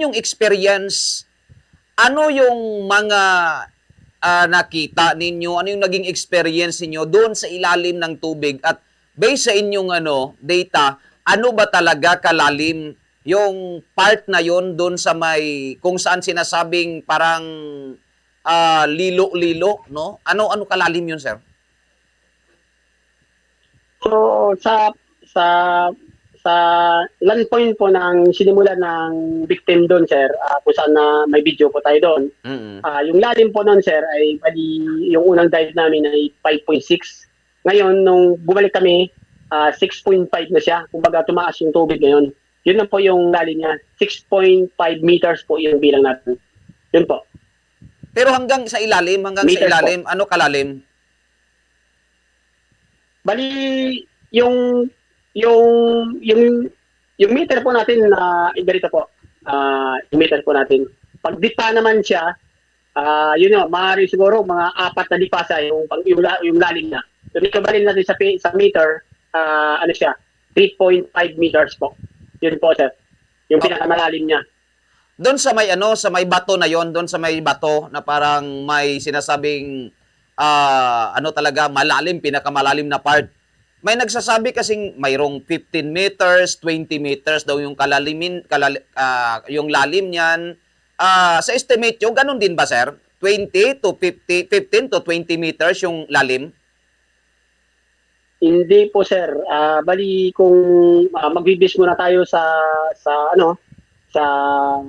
yung experience, ano yung mga nakita ninyo, ano yung naging experience niyo doon sa ilalim ng tubig at based sa inyong data, ano ba talaga kalalim yung part na yon doon sa may kung saan sinasabing parang lilo-lilo, no? Ano kalalim yun, sir? So sa sa land point po ng sinimulan ng victim doon, sir, kung saan na may video po tayo doon. Mm. Yung lalim po noon, sir, ay bali yung unang dive namin ay 5.6. Ngayon, nung bumalik kami, 6.5 na siya. Kumbaga, tumaas yung tubig ngayon. Yun lang po yung lalim niya. 6.5 meters po yung bilang natin. Yun po. Pero hanggang sa ilalim, Meters po. ano kalalim? Bali, yung yung yung yung meter po natin na ganito po. Yung meter po natin. Pag dipa naman siya, yun yun, maaari siguro mga 4 na dipasa yung lalim niya. So, ikabalin natin sa meter, ano siya, 3.5 meters po. Yun po, sir. Yung pinakamalalim niya. Doon sa may sa may bato na yon, doon sa may bato na parang may sinasabing ano talaga malalim, pinakamalalim na part. May nagsasabi kasing mayroong 15 meters, 20 meters daw yung yung lalim niyan. Sa estimate nyo, ganun din ba, sir? 20 to 50, 15 to 20 meters yung lalim? Hindi po, sir. Bali kung magbibis muna tayo sa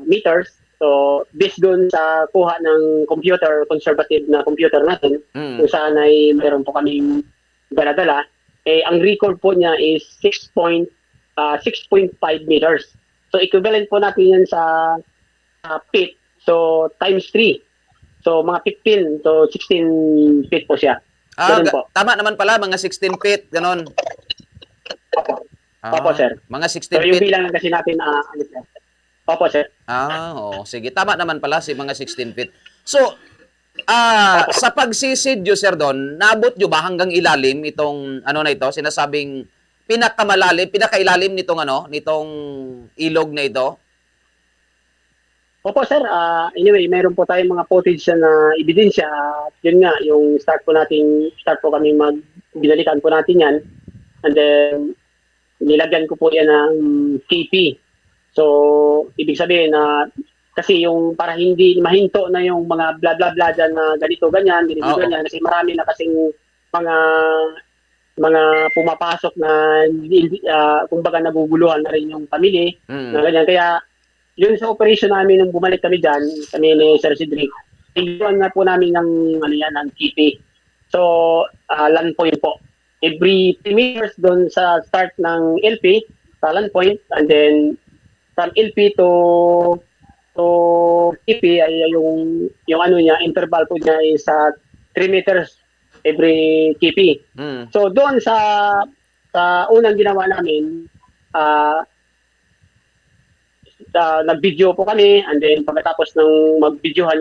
meters. So, based doon sa kuha ng computer, conservative na computer natin, kung saan ay meron po kaming dala-dala, ang record po niya is 6.5 meters. So, equivalent po natin yan sa feet. So, times 3. So, mga 15 to 16 feet po siya. Po. Tama naman pala, mga 16 feet, ganon. Opo. Opo, sir. Mga 16 so, feet. yung bilang kasi natin, opo, sir. Oo. Sige, tama naman pala si mga 16 feet. So, sa pagsisidyo, sir, doon, naabot nyo ba hanggang ilalim itong, ano na ito, sinasabing pinakailalim nitong, nitong ilog na ito? Opo, sir. Anyway, meron po tayong mga footage na ebidensya. Yun nga, yung start po kami binalikan po natin yan. And then, nilagyan ko po yan ng KP. So, ibig sabihin na kasi yung para hindi mahinto na yung mga bla bla bla dyan na ganito ganyan, ganyan kasi marami na kasing mga pumapasok na kumbaga naguguluhan na rin yung pamilya na ganyan. Kaya yun sa operation namin nung bumalik kami dyan, kami ni Sir Cedric, tingnan na po namin ng KP. So, land point po. Every 3 meters doon sa start ng LP, sa land point, and then from LP to KP ay yung ano niya, interval po niya is 3 meters every KP. So doon sa unang ginawa namin, nag-video po kami, and then pagkatapos ng mag-videohan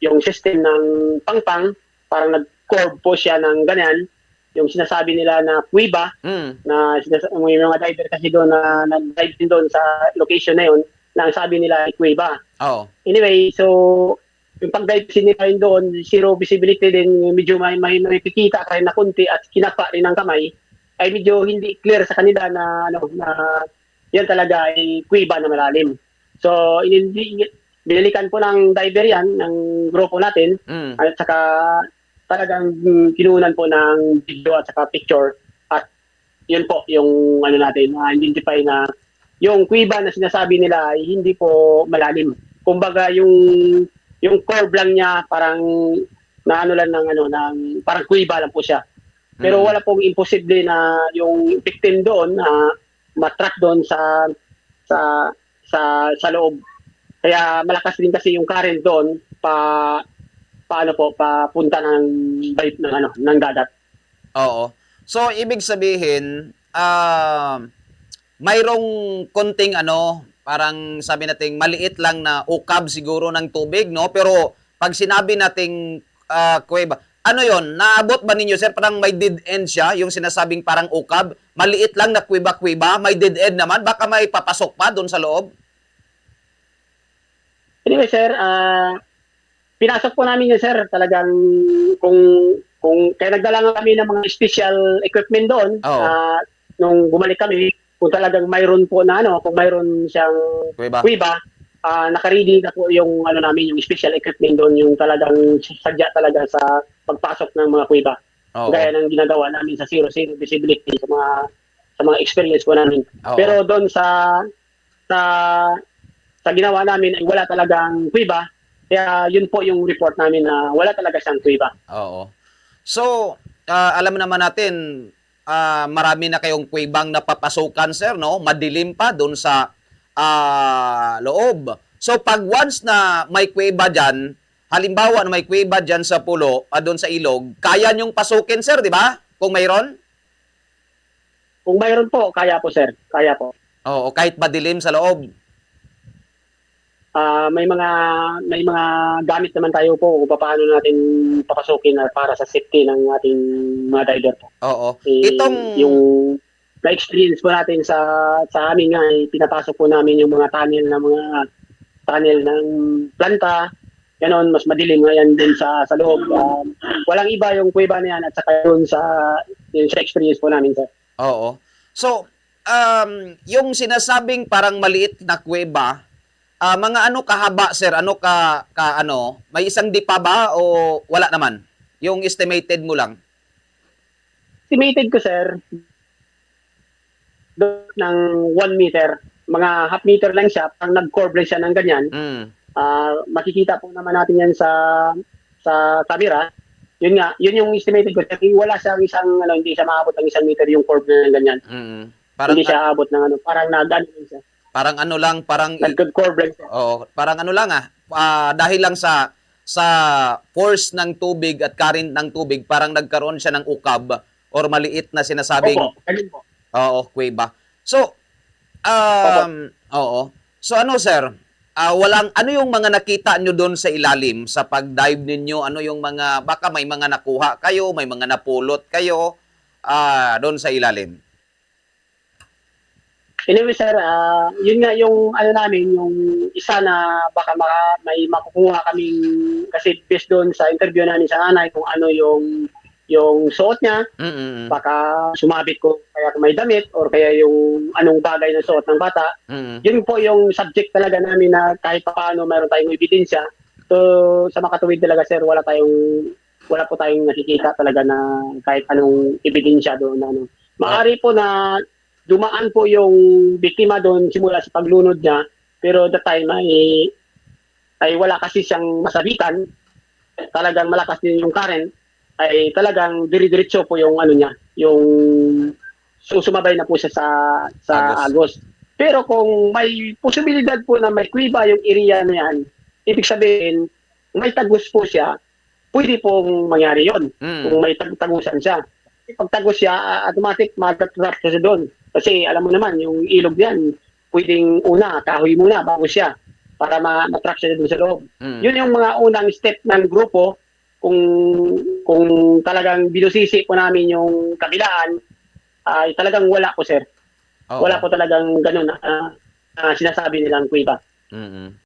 yung system ng pangpang, parang nag-curve po siya ng ganyan, yung sinasabi nila na kuiba, na may mga diver kasi doon na nag-dive din doon sa location na yun, na ang sabi nila ay kuiba. Anyway, so yung pag-dive nila rin doon, zero visibility din, medyo may pikita ka rin na kunti at kinapa rin ng kamay, ay medyo hindi clear sa kanila na yan talaga ay kuiba na malalim. So, binalikan po ng diver yan, ng grupo natin, at saka talagang kinunan po ng video at saka picture, at yun po yung natin, identify na yung kuiba na sinasabi nila ay hindi po malalim. Kumbaga yung curve lang niya parang lang ng parang kuiba lang po siya. Pero wala pong imposible na yung victim doon matrap doon sa loob. Kaya malakas din kasi yung current doon papunta ng bite ng dagat. Oo. So ibig sabihin, mayroong konting parang sabi nating maliit lang na ukab siguro ng tubig, no? Pero pag sinabi nating kuweba, ano yon? Naabot ba ninyo, sir? Parang may dead end siya, yung sinasabing parang ukab. Maliit lang na kuweba-kuweba, may dead end naman. Baka may papasok pa doon sa loob? Anyway, sir, pinasok po namin yun, sir. Talagang kung kaya nagdala nga kami ng mga special equipment doon, Oo. nung bumalik kami, kung talagang mayroon po na ano, kung mayroon siyang Kuweba. kuiba, naka-ready na po yung ano namin, yung special equipment doon, yung talagang sadya talaga sa pagpasok ng mga kuiba. Oo. Gaya ng ginagawa namin sa zero visibility sa mga experience po namin. Oo. Pero doon sa sa ginawa namin ay wala talagang kuiba. Kaya yun po yung report namin na wala talaga siyang kuiba. Oo. So, alam naman natin, marami na kayong kuwebang napapasukan, sir, no? Madilim pa doon sa loob. So, pag once na may kuweba dyan, halimbawa na may kuweba dyan sa pulo, doon sa ilog, kaya nyong pasukin, sir, di ba? Kung mayroon? Kung mayroon po, kaya po sir, kaya po. Oo, kahit madilim sa loob. May mga gamit naman tayo po kung paano natin papasukin para sa safety ng ating mga diver po. Oo. Yung na-experience po natin sa amin nga, pinapasok po namin yung mga tunnel ng planta, ganon, mas madilim nga yan din sa loob. Walang iba yung kuweba na yan at saka yun sa experience po namin, sir. Oo. So, yung sinasabing parang maliit na kuweba, mga ano kahaba, sir? Ano ano? May isang dipa ba o wala naman? Yung estimated mo lang. Estimated ko, sir, doon ng 1 meter, mga half meter lang siya, pang nag-curve lang siya ng ganyan. Mm. Makikita po naman natin yan sa camera. Yun nga, yun yung estimated ko. Wala siyang hindi siya maabot ng 1 meter yung curve na ganyan. Mm. Parang Hindi siya aabot ng parang nagano siya. parang ano lang, parang Nag-curve lang siya. parang ano lang dahil lang sa force ng tubig at current ng tubig, parang nagkaroon siya ng ukab or maliit na sinasabing Opo, ganun po. kuweba. So, oo. So ano, sir? Ano yung mga nakita nyo doon sa ilalim sa pag-dive ninyo? Ano yung baka may mga nakuha kayo, may mga napulot kayo doon sa ilalim? Anyway, sir, yun nga yung ano namin, yung isa na baka may makukuha kaming, kasi based doon sa interview namin sa nanay kung ano yung suot niya, Mm-mm. baka sumabit ko kaya may damit or kaya yung anong bagay na suot ng bata. Mm-mm. Yun po yung subject talaga namin na kahit paano mayroon tayong ebidensya. So sa makatuwid talaga, sir, wala po tayong nakikita talaga na kahit anong ebidensya doon na ano. Maari po na dumaan po yung biktima doon simula sa paglunod niya, pero the time ay wala kasi siyang masabitan. Talagang malakas din yung current, ay talagang dire-diretso po yung ano niya, yung sumabay na po siya sa agos. Pero kung may posibilidad po na may kuweba yung area na yan, ibig sabihin, may tagos po siya, pwede pong mangyari yon. Kung may tagusan siya. Pag tagos siya, automatic mag-trap siya doon. Kasi alam mo naman, yung ilog yan, pwedeng kahoy muna bago siya para ma-track siya doon sa loob. Yun yung mga unang step ng grupo. Kung talagang binusisi po namin yung kabilaan, ay talagang wala po, sir. Oo. Wala po talagang ganun na sinasabi nilang kuweba. Mm-mm.